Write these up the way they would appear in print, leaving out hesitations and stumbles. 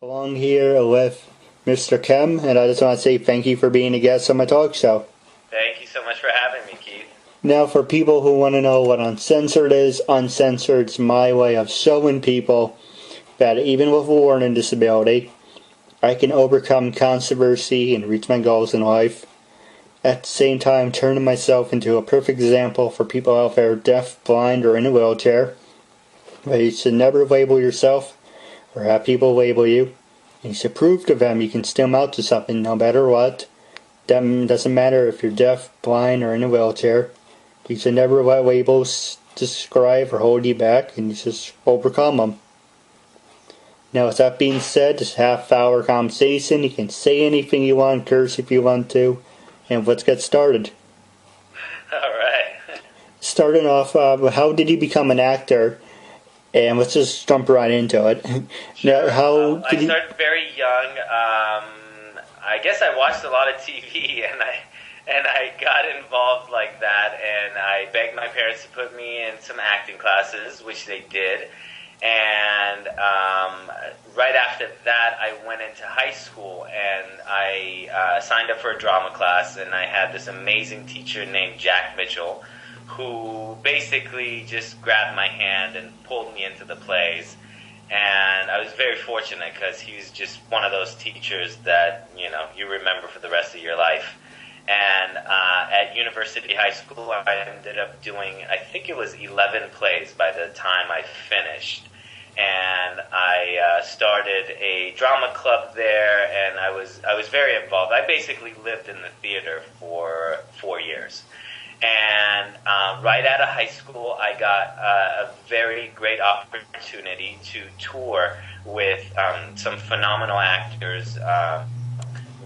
Along here with Mr. Kamm, and I just want to say thank you for being a guest on my talk show. Thank you so much for having me, Keith. Now, for people who want to know what Uncensored is, Uncensored's my way of showing people that even with a learning disability, I can overcome controversy and reach my goals in life. At the same time, turning myself into a perfect example for people out there deaf, blind, or in a wheelchair. But you should never label yourself or have people label you. And you should prove to them you can still amount to something no matter what. That doesn't matter if you're deaf, blind, or in a wheelchair. You should never let labels describe or hold you back, and you just overcome them. Now, with that being said, this half-hour conversation, you can say anything you want, curse if you want to, and let's get started. All right. Starting off, how did you become an actor? And let's just jump right into it. Sure. Now, I started very young. I guess I watched a lot of TV, and I got involved like that, and I begged my parents to put me in some acting classes, which they did. And right after that, I went into high school, and I signed up for a drama class, and I had this amazing teacher named Jack Mitchell, who basically just grabbed my hand and pulled me into the plays. And I was very fortunate because he was just one of those teachers that, you remember for the rest of your life. And at University High School, I ended up doing, I think it was 11 plays by the time I finished. And I started a drama club there, and I was very involved. I basically lived in the theater for 4 years. And right out of high school, I got a very great opportunity to tour with some phenomenal actors.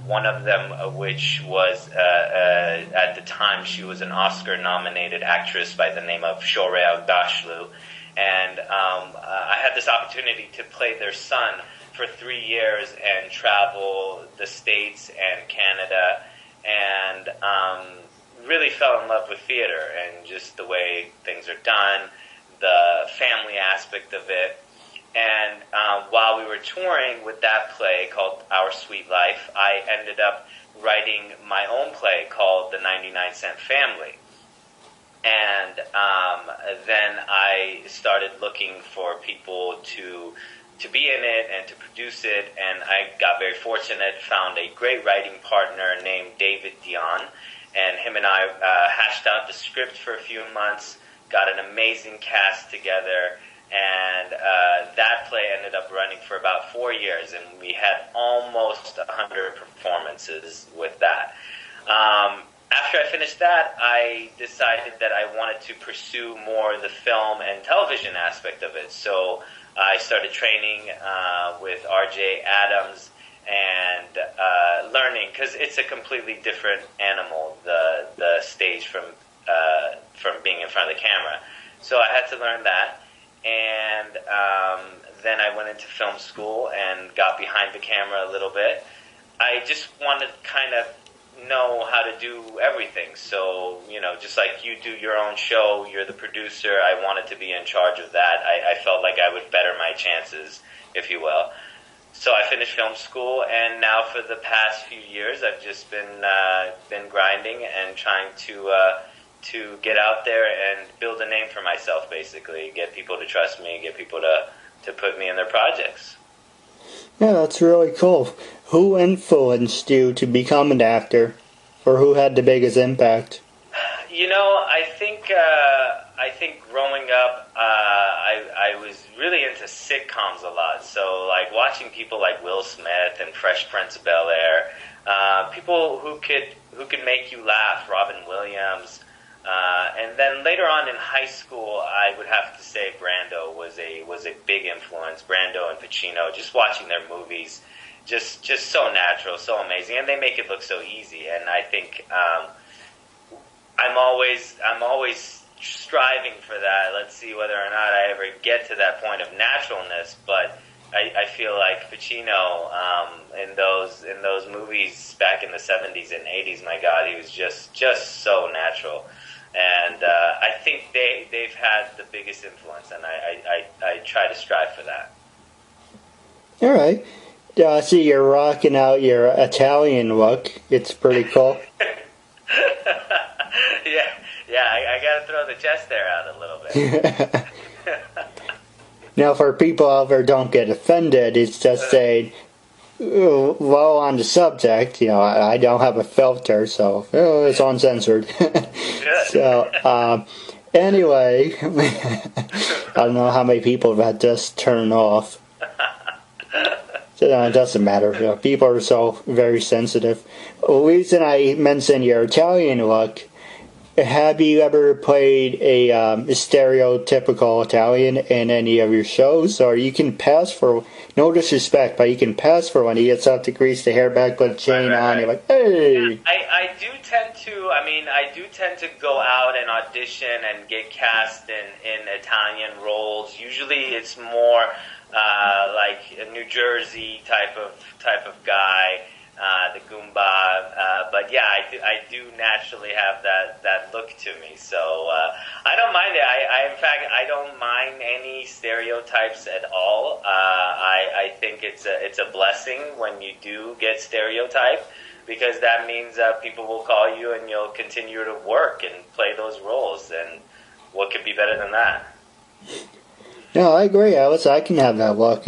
One of them, which was, at the time, she was an Oscar-nominated actress by the name of Shohreh Aghdashloo. And I had this opportunity to play their son for 3 years and travel the States and Canada, and really fell in love with theater and just the way things are done, the family aspect of it. And while we were touring with that play called Our Sweet Life, I ended up writing my own play called The 99 Cent Family. And then I started looking for people to be in it and to produce it, and I got very fortunate, found a great writing partner named David Dion, and him and I hashed out the script for a few months, got an amazing cast together, and that play ended up running for about 4 years, and we had almost 100 performances with that. After I finished that, I decided that I wanted to pursue more the film and television aspect of it. So I started training with R.J. Adams and learning, because it's a completely different animal, the stage from being in front of the camera. So I had to learn that. And then I went into film school and got behind the camera a little bit. I just wanted to kind of know how to do everything. So, just like you do your own show, you're the producer, I wanted to be in charge of that. I felt like I would better my chances, if you will. So I finished film school, and now for the past few years, I've just been grinding and trying to get out there and build a name for myself, basically. Get people to trust me, get people to put me in their projects. Yeah, that's really cool. Who influenced you to become an actor, or who had the biggest impact? I think growing up, I was really into sitcoms a lot. So, like, watching people like Will Smith and Fresh Prince of Bel-Air, people who could make you laugh, Robin Williams. And then later on in high school, I would have to say Brando was a big influence. Brando and Pacino, just watching their movies, just so natural, so amazing, and they make it look so easy. And I think I'm always striving for that. Let's see whether or not I ever get to that point of naturalness. But I feel like Pacino in those movies back in the 70s and 80s, my God, he was just so natural. And I think they've had the biggest influence, and I try to strive for that. All right. I see you're rocking out your Italian look. It's pretty cool. yeah, I gotta throw the chest hair out a little bit. Now, for people out there don't get offended, it's just saying, well, on the subject, I don't have a filter, so it's uncensored. So, anyway, I don't know how many people have just turned off. So, it doesn't matter. People are so very sensitive. The reason I mentioned your Italian look, have you ever played a stereotypical Italian in any of your shows? Or you can pass for, no disrespect, but you can pass for one. He gets out to grease the hair back, put a chain on, you're like, hey! Yeah, I do tend to go out and audition and get cast in Italian roles. Usually it's more like a New Jersey type of guy. The Goomba, but yeah, I do naturally have that look to me, so I don't mind it. In fact, I don't mind any stereotypes at all. I think it's a blessing when you do get stereotyped, because that means people will call you and you'll continue to work and play those roles, and what could be better than that? No, I agree, Alice. I can have that look.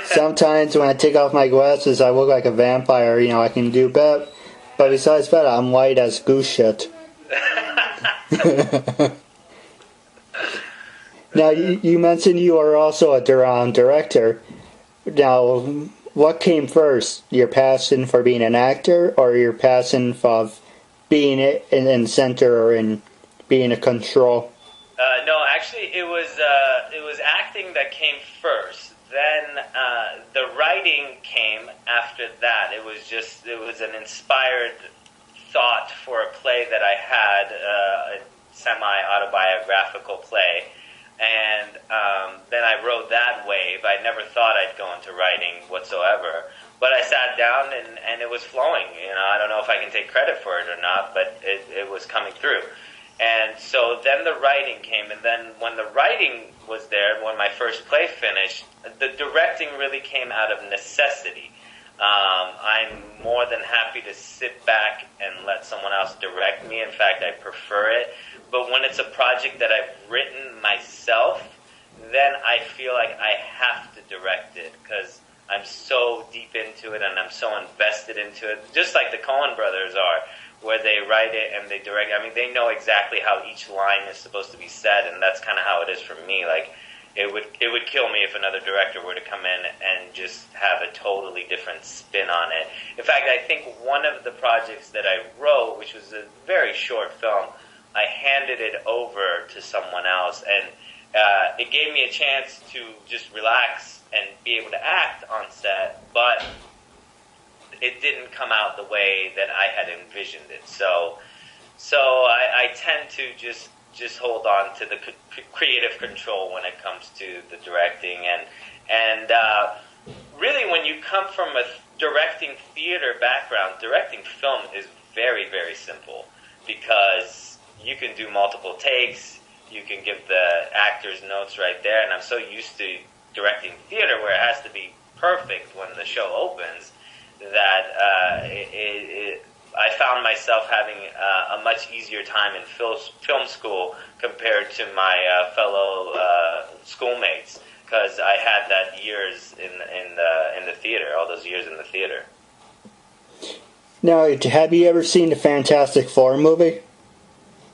Sometimes when I take off my glasses, I look like a vampire. I can do that. But besides that, I'm white as goose shit. Now, you mentioned you are also a director. Now, what came first? Your passion for being an actor, or your passion for being in the center or in being a control? No, actually, it was acting that came first. Then the writing came after that. It was an inspired thought for a play that I had, a semi-autobiographical play, and then I rode that wave. I never thought I'd go into writing whatsoever, but I sat down and it was flowing. I don't know if I can take credit for it or not, but it was coming through. And so then the writing came, and then when the writing was there, when my first play finished, the directing really came out of necessity. I'm more than happy to sit back and let someone else direct me. In fact, I prefer it. But when it's a project that I've written myself, then I feel like I have to direct it, because I'm so deep into it and I'm so invested into it, just like the Coen brothers are, where they write it and they direct it. I mean, they know exactly how each line is supposed to be said, and that's kind of how it is for me. Like, it would kill me if another director were to come in and just have a totally different spin on it. In fact, I think one of the projects that I wrote, which was a very short film, I handed it over to someone else, and it gave me a chance to just relax and be able to act on set, but it didn't come out the way that I had envisioned it. So I tend to just hold on to the creative control when it comes to the directing, and really when you come from a directing theater background, directing film is very, very simple, because you can do multiple takes, you can give the actors notes right there, and I'm so used to directing theater where it has to be perfect when the show opens, that I found myself having a much easier time in film school compared to my fellow schoolmates, because I had that years in the theater, all those years in the theater. Now, have you ever seen the Fantastic Four movie?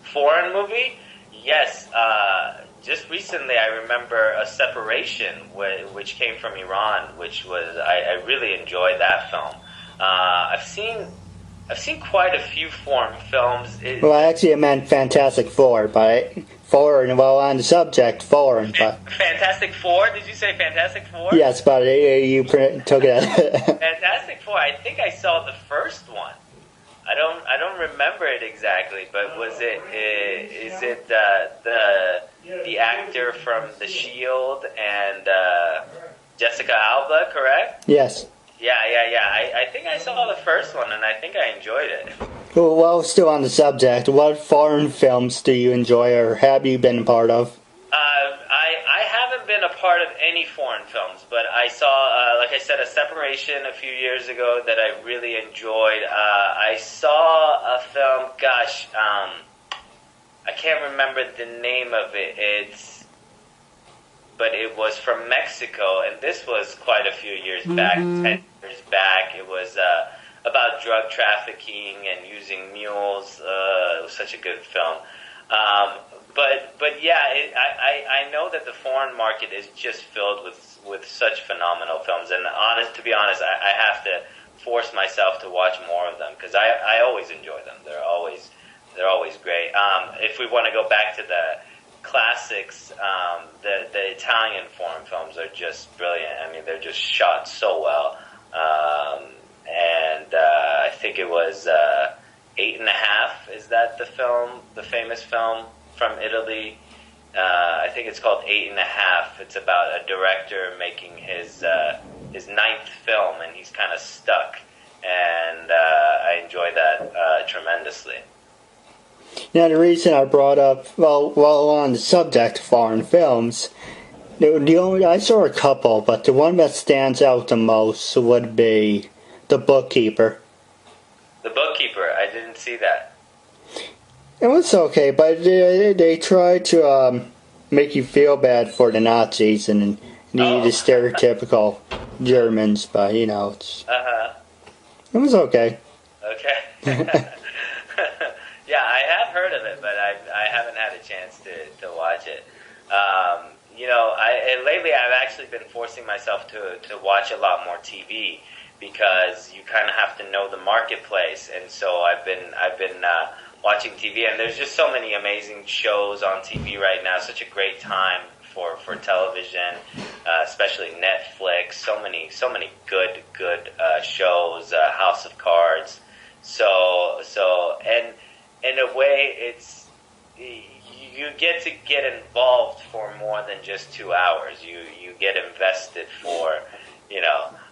Foreign movie? Yes. Just recently, I remember A Separation, which came from Iran, which was I really enjoyed that film. I've seen quite a few foreign films. Well, actually, I meant Fantastic Four, but foreign. Well, on the subject, foreign. But Fantastic Four? Did you say Fantastic Four? Yes, but you took it. Fantastic Four. I think I saw the first one. I don't remember it exactly, but was it? Is it the actor from The Shield and Jessica Alba? Correct? Yes. Yeah. I think I saw the first one, and I think I enjoyed it. Well, still on the subject, what foreign films do you enjoy, or have you been a part of? I haven't been a part of any many foreign films, but I saw, like I said, A Separation a few years ago that I really enjoyed. I saw a film, I can't remember the name of it. But it was from Mexico, and this was quite a few years back, 10 years back. It was about drug trafficking and using mules. It was such a good film. But yeah, I know that the foreign market is just filled with such phenomenal films. And to be honest, I have to force myself to watch more of them because I always enjoy them. They're always great. If we want to go back to the classics, the Italian foreign films are just brilliant. I mean, they're just shot so well. And I think it was 8½. Is that the film, the famous film from Italy? I think it's called 8½. It's about a director making his 9th film, and he's kind of stuck. And I enjoy that tremendously. Now, the reason I brought up, well, on the subject of foreign films, I saw a couple, but the one that stands out the most would be The Bookkeeper. The Bookkeeper, I didn't see that. It was okay, but they tried to make you feel bad for the Nazis and the stereotypical Germans, but, you know, it was okay. Okay. Yeah, I have heard of it, but I haven't had a chance to watch it. Lately I've actually been forcing myself to watch a lot more TV because you kind of have to know the marketplace, and so I've been watching TV, and there's just so many amazing shows on TV right now. Such a great time for television, especially Netflix. So many good shows. House of Cards. And in a way, you get to get involved for more than just 2 hours. You get invested for,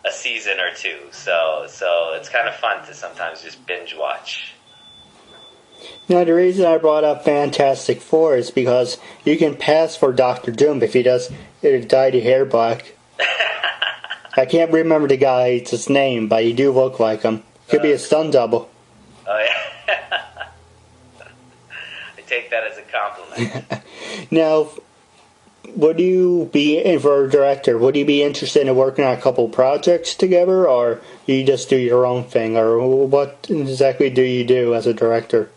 a season or two. So it's kind of fun to sometimes just binge watch. Now, the reason I brought up Fantastic Four is because you can pass for Dr. Doom if he does dye the hair black. I can't remember the guy's name, but you do look like him. Could be a stunt double. Oh, yeah. Take that as a compliment. Now, would you be, for a director, would you be interested in working on a couple projects together, or you just do your own thing, or what exactly do you do as a director?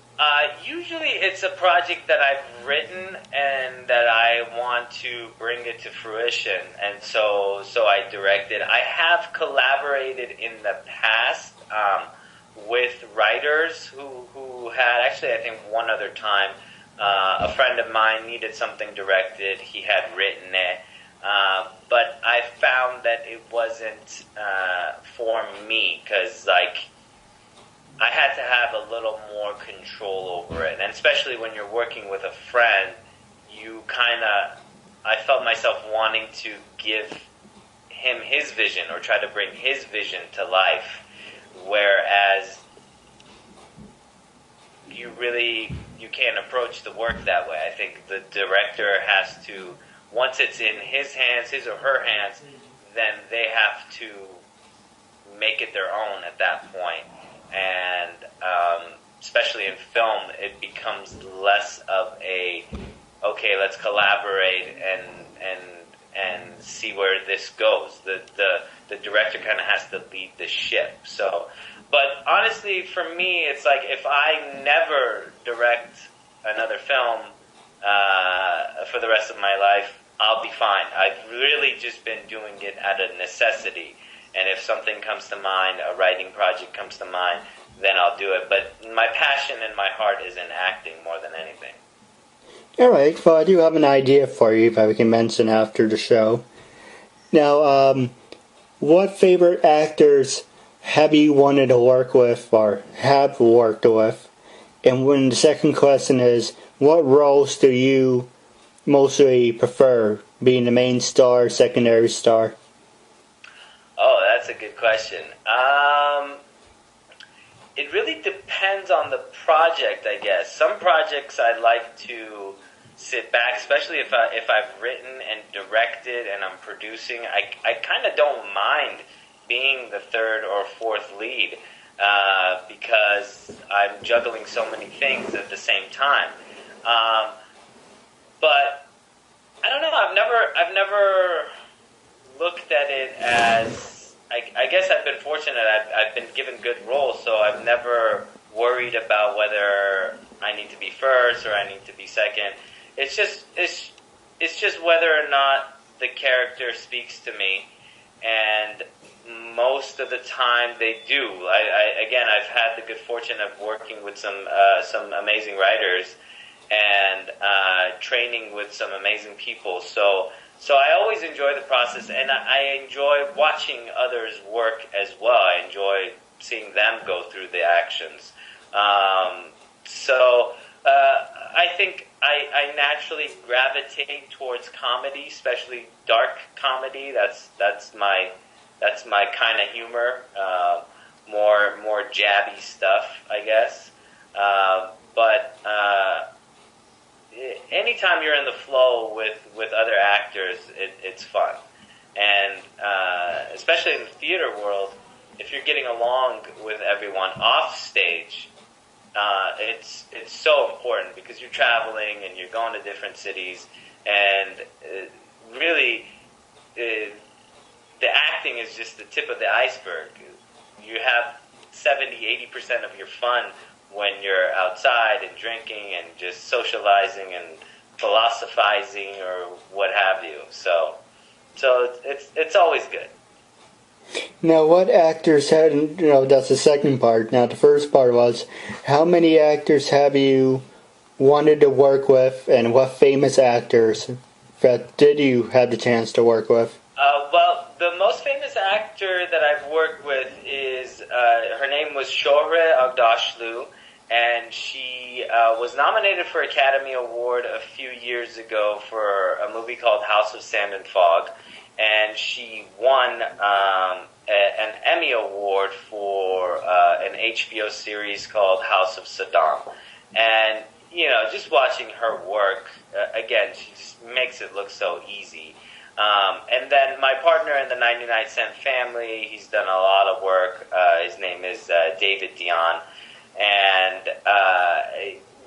Usually it's a project that I've written and that I want to bring it to fruition, and so I direct it. I have collaborated in the past with writers who had, actually I think one other time, a friend of mine needed something directed. He had written it, but I found that it wasn't for me because, I had to have a little more control over it, and especially when you're working with a friend, I felt myself wanting to give him his vision or try to bring his vision to life, whereas you can't approach the work that way. I think the director has to, once it's in his hands, his or her hands, then they have to make it their own at that point. And especially in film, it becomes less of a, okay, let's collaborate and see where this goes. The director kind of has to lead the ship. So, but honestly, for me, it's like if I never direct another film for the rest of my life, I'll be fine. I've really just been doing it out of necessity. And if something comes to mind, a writing project comes to mind, then I'll do it. But my passion and my heart is in acting more than anything. All right, well, I do have an idea for you that we can mention after the show. Now, what favorite actors have you wanted to work with or have worked with? And when the second question is, what roles do you mostly prefer, being the main star, secondary star? Oh, that's a good question. It really depends on the project, I guess. Some projects I like to sit back, especially if I've written and directed and I'm producing. I kind of don't mind being the third or fourth lead because I'm juggling so many things at the same time. But I don't know. I've never looked at it as. I guess I've been fortunate. I've been given good roles, so I've never worried about whether I need to be first or I need to be second. It's just whether or not the character speaks to me, and most of the time they do. I've had the good fortune of working with some amazing writers and training with some amazing people. So I always enjoy the process, and I enjoy watching others work as well. I enjoy seeing them go through the actions. I think I naturally gravitate towards comedy, especially dark comedy. That's my kind of humor. More jabby stuff, I guess. But anytime you're in the flow with other actors, it's fun. And especially in the theater world, if you're getting along with everyone off stage, it's so important because you're traveling and you're going to different cities, and really the acting is just the tip of the iceberg. You have 70-80% of your fun when you're outside and drinking and just socializing and philosophizing or what have you. So it's always good. Now, what actors had, that's the second part. Now, the first part was, how many actors have you wanted to work with, and what famous actors did you have the chance to work with? Well, the most famous actor that I've worked with is, her name was Shohreh Aghdashloo, and she was nominated for Academy Award a few years ago for a movie called House of Sand and Fog, and she won an Emmy Award for an HBO series called House of Saddam. And, just watching her work, again, she just makes it look so easy. And then my partner in the 99 Cent Family, he's done a lot of work. His name is David Dion. And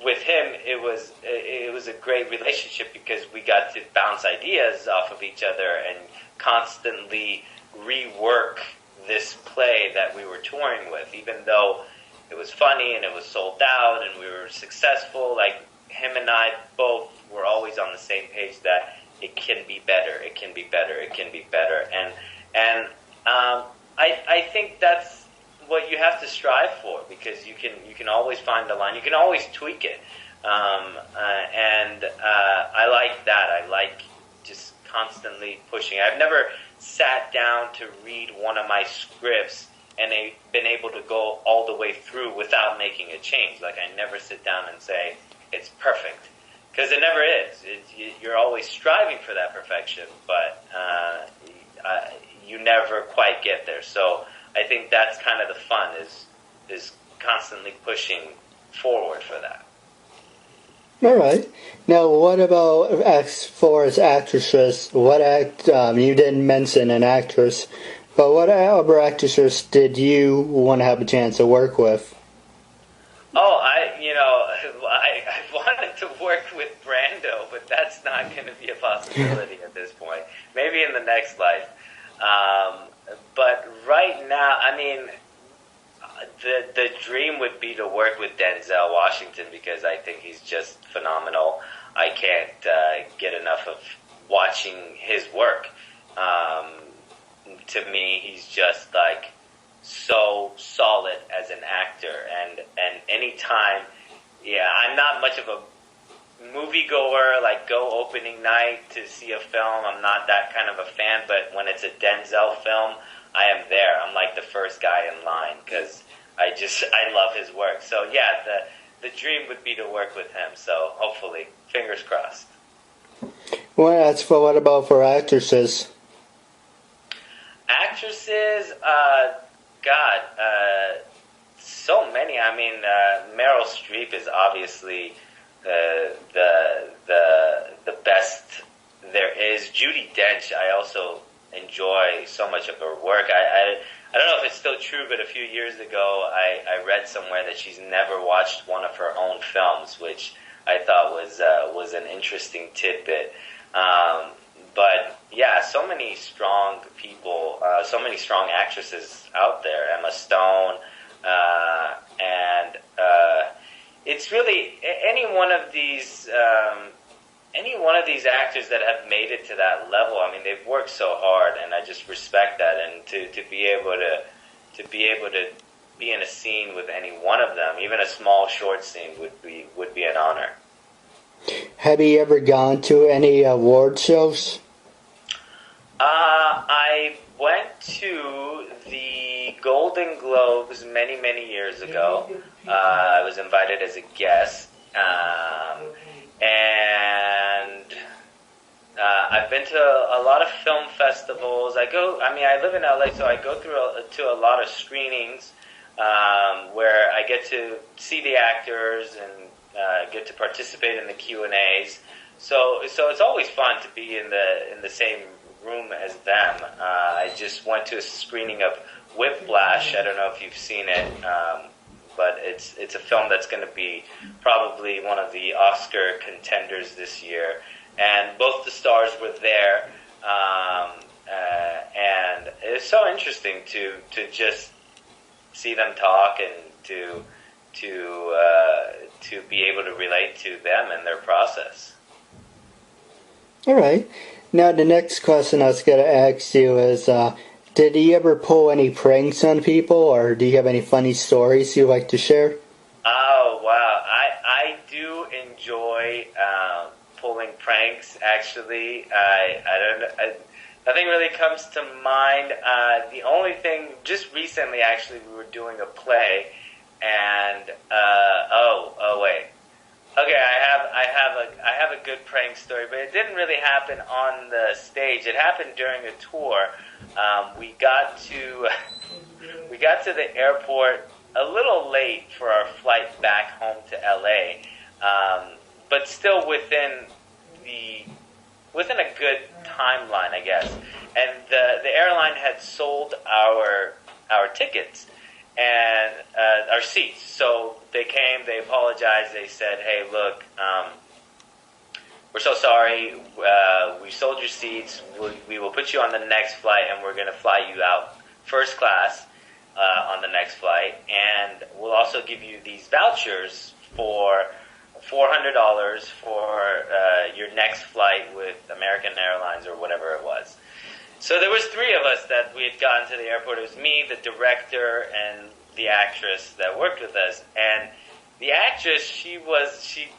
with him, it was a great relationship because we got to bounce ideas off of each other and constantly rework this play that we were touring with. Even though it was funny and it was sold out and we were successful, like him and I both were always on the same page that it can be better, it can be better, it can be better. And I think that's what you have to strive for, because you can always find a line, you can always tweak it. And I like that. I like just constantly pushing. I've never sat down to read one of my scripts and been able to go all the way through without making a change. Like, I never sit down and say, it's perfect. Because it never is. You're always striving for that perfection, but you never quite get there. So I think that's kind of the fun, is constantly pushing forward for that. All right. Now, what about as far as actresses? What you didn't mention an actress, but what other actresses did you want to have a chance to work with? Oh, I wanted to work with Brando, but that's not going to be a possibility at this point. Maybe in the next life. But right now, I mean, the dream would be to work with Denzel Washington, because I think he's just phenomenal. I can't get enough of watching his work. To me, he's just like so solid as an actor, and anytime, I'm not much of a moviegoer, like go opening night to see a film. I'm not that kind of a fan, but when it's a Denzel film, I am there. I'm like the first guy in line, because I love his work. So the dream would be to work with him. So hopefully, fingers crossed. Well, what about for actresses? Actresses, so many. I mean, Meryl Streep is obviously the the best there is. Judi Dench, I also enjoy so much of her work. I don't know if it's still true, but a few years ago I read somewhere that she's never watched one of her own films, which I thought was an interesting tidbit. But yeah, so many strong people, so many strong actresses out there. Emma Stone, and it's really any one of these actors that have made it to that level. I mean, they've worked so hard, and I just respect that. And to be able to be in a scene with any one of them, even a small short scene, would be an honor. Have you ever gone to any award shows? I went to the Golden Globes many years ago. I was invited as a guest, and I've been to a lot of film festivals. I live in LA, so I go to a lot of screenings where I get to see the actors and get to participate in the Q&As. So it's always fun to be in the same room as them. I just went to a screening of Whiplash. I don't know if you've seen it, but it's a film that's going to be probably one of the Oscar contenders this year. And both the stars were there, and it's so interesting to just see them talk and to be able to relate to them and their process. All right. Now, the next question I was going to ask you is, did you ever pull any pranks on people, or do you have any funny stories you'd like to share? Oh, wow. I do enjoy pulling pranks, actually. Nothing really comes to mind. The only thing, just recently, actually, we were doing a play, and, wait. Okay, I have a good prank story, but it didn't really happen on the stage. It happened during a tour. We got to the airport a little late for our flight back home to LA, but still within a good timeline, I guess. And the airline had sold our tickets and our seats. So they came, they apologized, they said, hey, look, we're so sorry, we sold your seats, we will put you on the next flight, and we're going to fly you out first class on the next flight, and we'll also give you these vouchers for $400 for your next flight with American Airlines or whatever it was. So there was three of us that we had gotten to the airport. It was me, the director, and the actress that worked with us. And the actress, she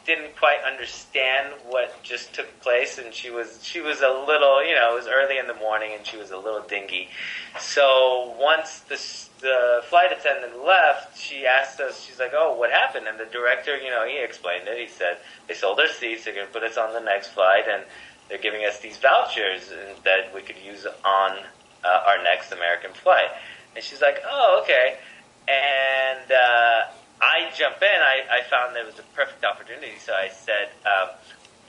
didn't quite understand what just took place, and she was a little, it was early in the morning, and she was a little dingy. So once the flight attendant left, she asked us, she's like, oh, what happened? And the director, he explained it. He said, they sold their seats, they're going to put us on the next flight, and they're giving us these vouchers that we could use on our next American flight. And she's like, oh, okay. And I jump in. I found that it was a perfect opportunity. So I said,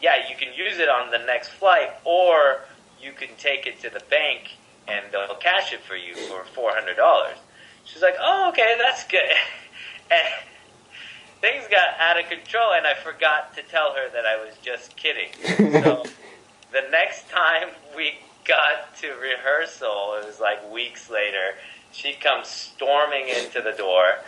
yeah, you can use it on the next flight, or you can take it to the bank and they'll cash it for you for $400. She's like, oh, okay, that's good. And things got out of control, and I forgot to tell her that I was just kidding. So the next time we got to rehearsal, it was like weeks later, she comes storming into the door,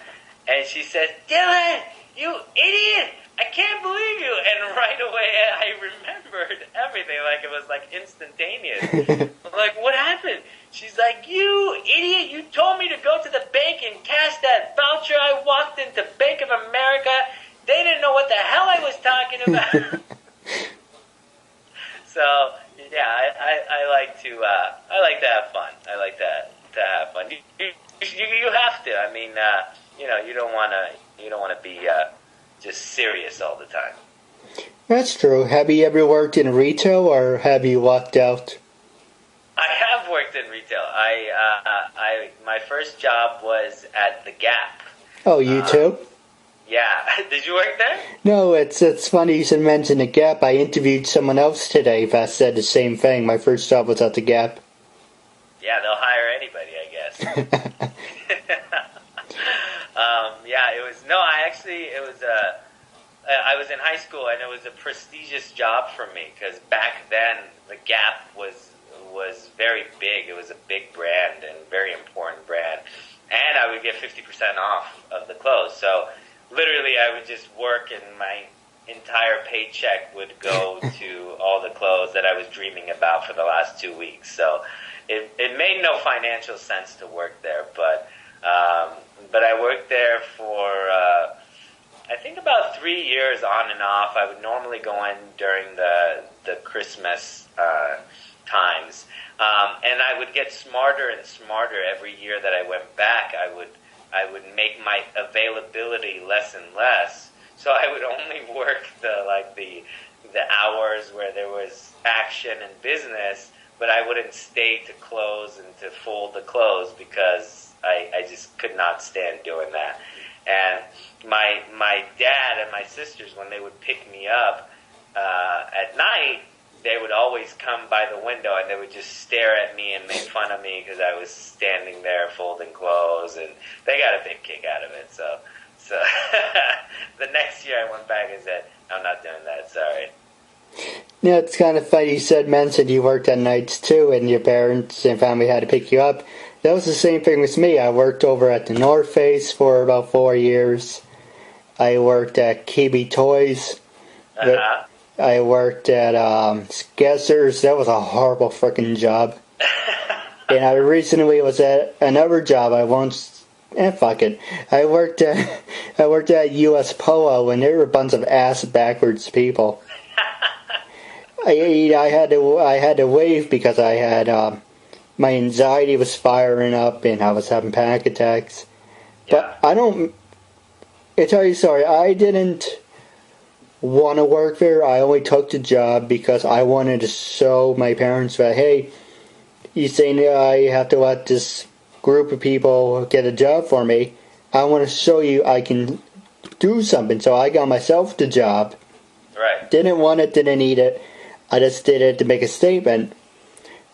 and she says, Dylan, you idiot! I can't believe you! And right away, I remembered everything, like it was like instantaneous. I'm like, what happened? She's like, you idiot, you told me to go to the bank and cash that voucher. I walked into Bank of America. They didn't know what the hell I was talking about. So, yeah, I like to have fun. I like to have fun. You have to. I mean, you don't want to be just serious all the time. That's true. Have you ever worked in retail, or have you walked out? I have worked in retail. My first job was at the Gap. Oh, you too? Yeah. Did you work there? No, it's funny you should mention the Gap. I interviewed someone else today that said the same thing. My first job was at the Gap. Yeah, they'll hire anybody, I guess. Yeah, it was, no, I was in high school, and it was a prestigious job for me, because back then, the Gap was very big. It was a big brand and very important brand. And I would get 50% off of the clothes. So literally I would just work, and my entire paycheck would go to all the clothes that I was dreaming about for the last 2 weeks. So it made no financial sense to work there, but I worked there for I think about 3 years on and off. I would normally go in during the Christmas times, and I would get smarter and smarter every year that I went back. I would make my availability less and less, so I would only work the hours where there was action and business, but I wouldn't stay to close and to fold the clothes, because I just could not stand doing that. And my dad and my sisters, when they would pick me up at night, they would always come by the window, and they would just stare at me and make fun of me because I was standing there folding clothes, and they got a big kick out of it. So the next year I went back and said, I'm not doing that, sorry. Yeah, it's kind of funny you mentioned you worked at nights too, and your parents and family had to pick you up. That was the same thing with me. I worked over at the North Face for about 4 years. I worked at KB Toys. Uh-huh. I worked at Skechers. That was a horrible freaking job. And I recently was at another job. Fuck it. I worked at US Polo, and they were a bunch of ass backwards people. I had to wave because I had my anxiety was firing up, and I was having panic attacks. Yeah. But I tell you, sorry, I didn't want to work there. I only took the job because I wanted to show my parents that, hey, you saying I have to let this group of people get a job for me. I want to show you I can do something. So I got myself the job. Right. Didn't want it, didn't need it. I just did it to make a statement.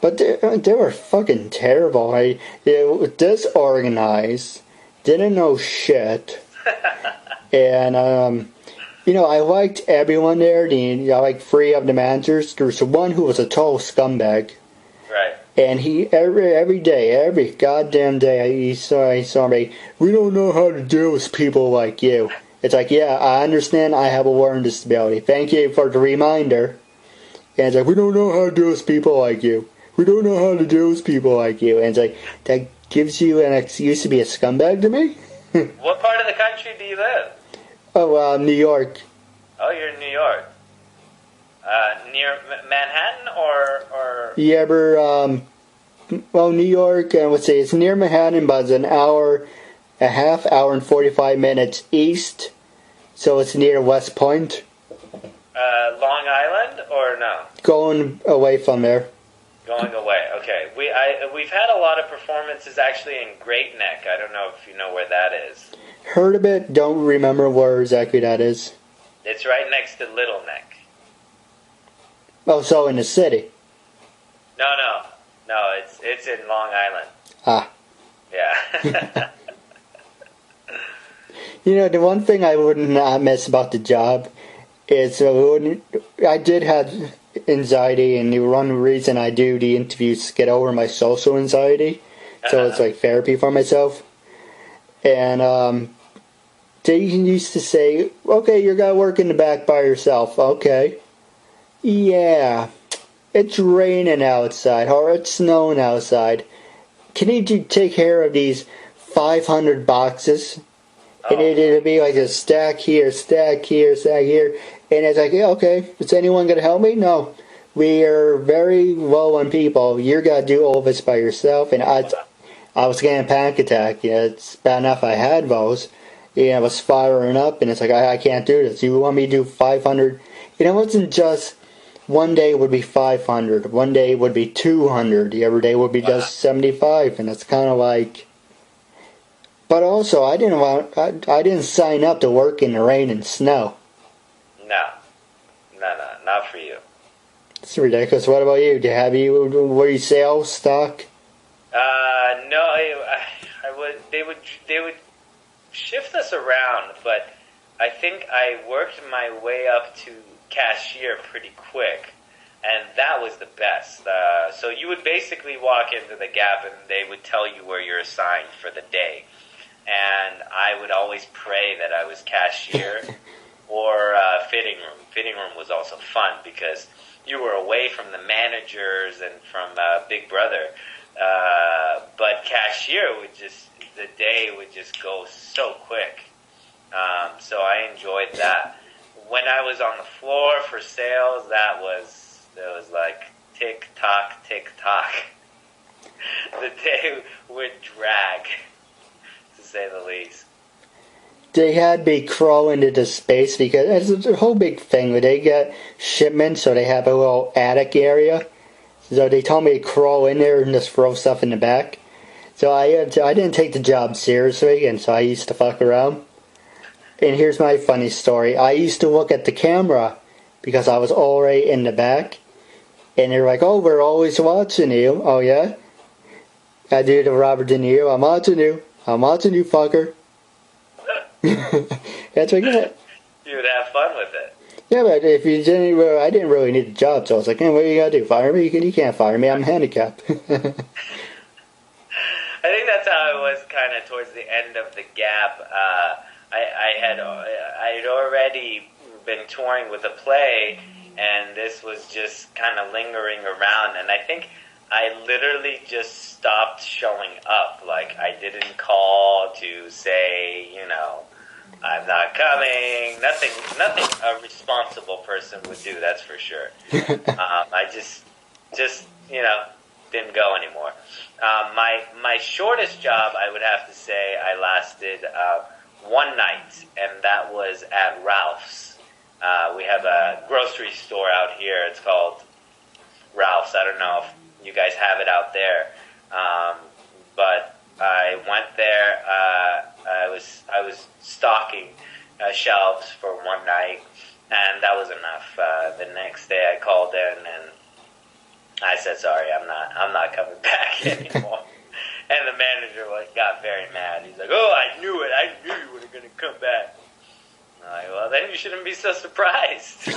But they were fucking terrible. They were disorganized, didn't know shit. And, I liked everyone there. I liked 3 of the managers. There was one who was a total scumbag. Right. And he, every day, every goddamn day, he saw me, we don't know how to deal with people like you. It's like, yeah, I understand I have a learning disability. Thank you for the reminder. And it's like, we don't know how to deal with people like you. We don't know how to deal with people like you. And it's like, that gives you an excuse to be a scumbag to me? What part of the country do you live? Oh, New York. Oh, you're in New York. Near Manhattan or? Yeah, New York, I would say it's near Manhattan, but it's an hour and 45 minutes east. So it's near West Point. Long Island or no? Going away from there. Going away, okay. We've had a lot of performances actually in Great Neck. I don't know if you know where that is. Heard of it, don't remember where exactly that is. It's right next to Little Neck. Oh, so in the city? No, it's in Long Island. Ah. Yeah. The one thing I would not miss about the job is I did have anxiety, and the one reason I do the interviews to get over my social anxiety. So it's like therapy for myself. And they used to say, okay, you're going to work in the back by yourself. Okay. Yeah. It's raining outside, or it's snowing outside. Can you take care of these 500 boxes? And it'd be like a stack here, stack here, stack here. And it's like, yeah, okay, is anyone going to help me? No. We are very low on people. You're going to do all this by yourself. And I was getting a panic attack. It's bad enough I had those. I was firing up, and it's like, I can't do this. You want me to do 500? It wasn't just one day would be 500. One day would be 200. The other day would be just 75. And it's kind of like, But also, I didn't sign up to work in the rain and snow. No, not for you. It's ridiculous. What about you? Were you sales stock? No, I would. They would shift us around, but I think I worked my way up to cashier pretty quick, and that was the best. So you would basically walk into the Gap, and they would tell you where you're assigned for the day, and I would always pray that I was cashier or fitting room. Fitting room was also fun because you were away from the managers and from Big Brother. But cashier the day would just go so quick. So I enjoyed that. When I was on the floor for sales, that was like tick tock, tick tock. The day would drag, to say the least. They had me crawl into the space because it's a whole big thing where they get shipments, so they have a little attic area. So they told me to crawl in there and just throw stuff in the back. So I didn't take the job seriously, and so I used to fuck around. And here's my funny story. I used to look at the camera because I was already in the back. And they're like, oh, we're always watching you. Oh, yeah? I do the Robert De Niro. I'm watching you, fucker. That's what I get. You would have fun with it. Yeah, but if you didn't, I didn't really need a job, so I was like, hey, what do you gotta do? Fire me? You can't fire me. I'm handicapped. I think that's how it was kind of towards the end of the Gap. I had already been touring with a play, and this was just kind of lingering around, and I think I literally just stopped showing up. Like, I didn't call to say, I'm not coming. Nothing a responsible person would do, that's for sure. I just didn't go anymore. My shortest job, I would have to say, I lasted one night, and that was at Ralph's. We have a grocery store out here. It's called Ralph's. I don't know if you guys have it out there, but I went there. I was stocking shelves for one night, and that was enough. The next day, I called in and I said, "Sorry, I'm not coming back anymore." And the manager got very mad. He's like, "Oh, I knew it. I knew you weren't going to come back." I'm like, well, then you shouldn't be so surprised.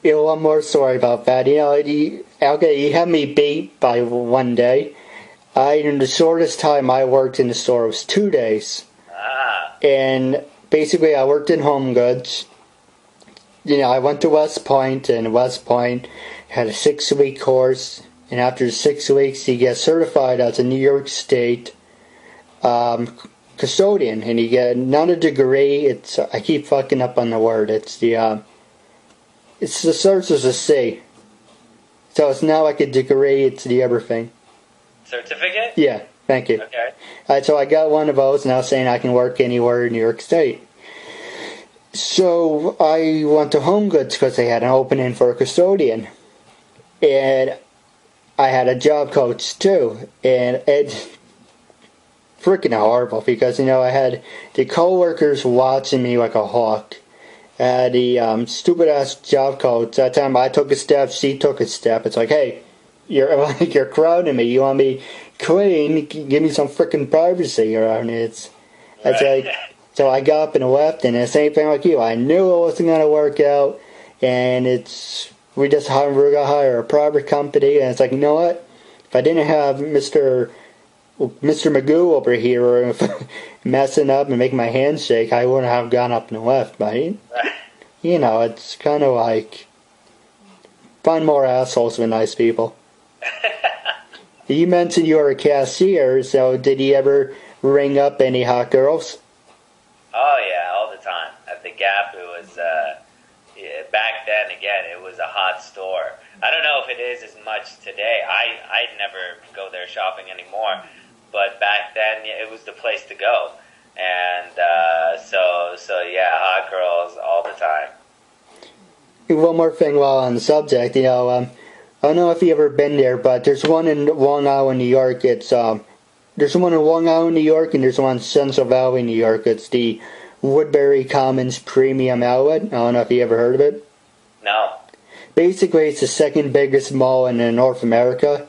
One more story about that. You had me beat by one day. In the shortest time I worked in the store was 2 days. And basically I worked in home goods. I went to West Point, and West Point had a 6-week course. And after 6 weeks, you get certified as a New York State custodian. And you get not a degree. I keep fucking up on the word. It's the starts as a C. So it's not like a degree. It's the everything. Certificate? Yeah, thank you. Okay. So I got one of those, now saying I can work anywhere in New York State. So I went to Home Goods because they had an opening for a custodian. And I had a job coach too. And it's freaking horrible because, I had the coworkers watching me like a hawk. I had the stupid-ass job coach. That time I took a step, she took a step. It's like, hey, you're crowding me. You want me clean? Give me some freaking privacy around it. So I got up and left, and the same thing like you. I knew it wasn't going to work out, and we're going to hire a private company, and it's like, you know what? If I didn't have Mr. Magoo over here messing up and making my hands shake, I wouldn't have gone up and left, but it's kind of like find more assholes than nice people. You mentioned you were a cashier, so did you ever ring up any hot girls? Oh, yeah, all the time. At the Gap, it was, back then, again, it was a hot store. I don't know if it is as much today. I'd never go there shopping anymore, but back then, it was the place to go. And so yeah, hot girls all the time. One more thing while on the subject, I don't know if you've ever been there, but there's one in Long Island, New York. It's There's one in Long Island, New York, and there's one in Central Valley, New York. It's the Woodbury Commons Premium Outlet. I don't know if you ever heard of it. No. Basically, it's the second biggest mall in North America.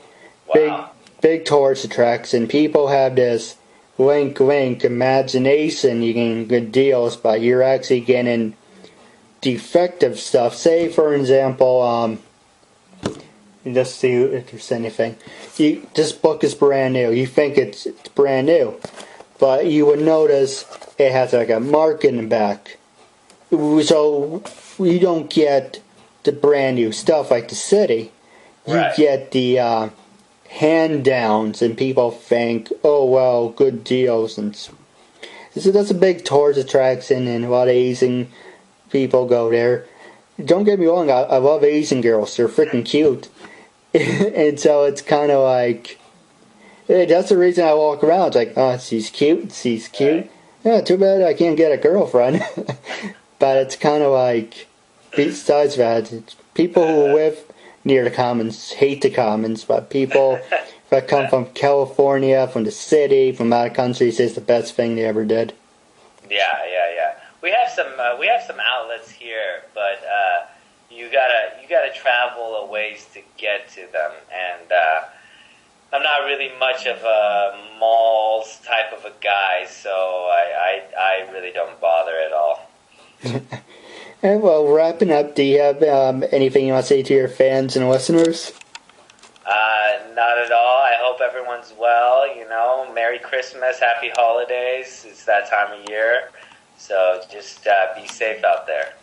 Wow. Big tourist attraction. People have this wink imagination you can get deals, but you're actually getting defective stuff. Say, for example, just see if there's anything. This book is brand new. You think it's brand new, but you would notice it has like a mark in the back. So you don't get the brand new stuff like the city. You get the hand downs, and people think, oh well, good deals, and so that's a big tourist attraction, and a lot of Asian people go there. Don't get me wrong, I love Asian girls. They're freaking cute. And so it's kind of like, that's the reason I walk around. It's like, oh, she's cute. Yeah, too bad I can't get a girlfriend. But it's kind of like, besides that, people who live near the Commons hate the Commons, but people that come from California, from the city, from out of country, say it's the best thing they ever did. Yeah. We have some outlets here, but you gotta travel a ways to get to them, and I'm not really much of a malls type of a guy, so I really don't bother at all. And well, wrapping up, do you have anything you want to say to your fans and listeners? Not at all. I hope everyone's well. Merry Christmas, Happy Holidays. It's that time of year, so just be safe out there.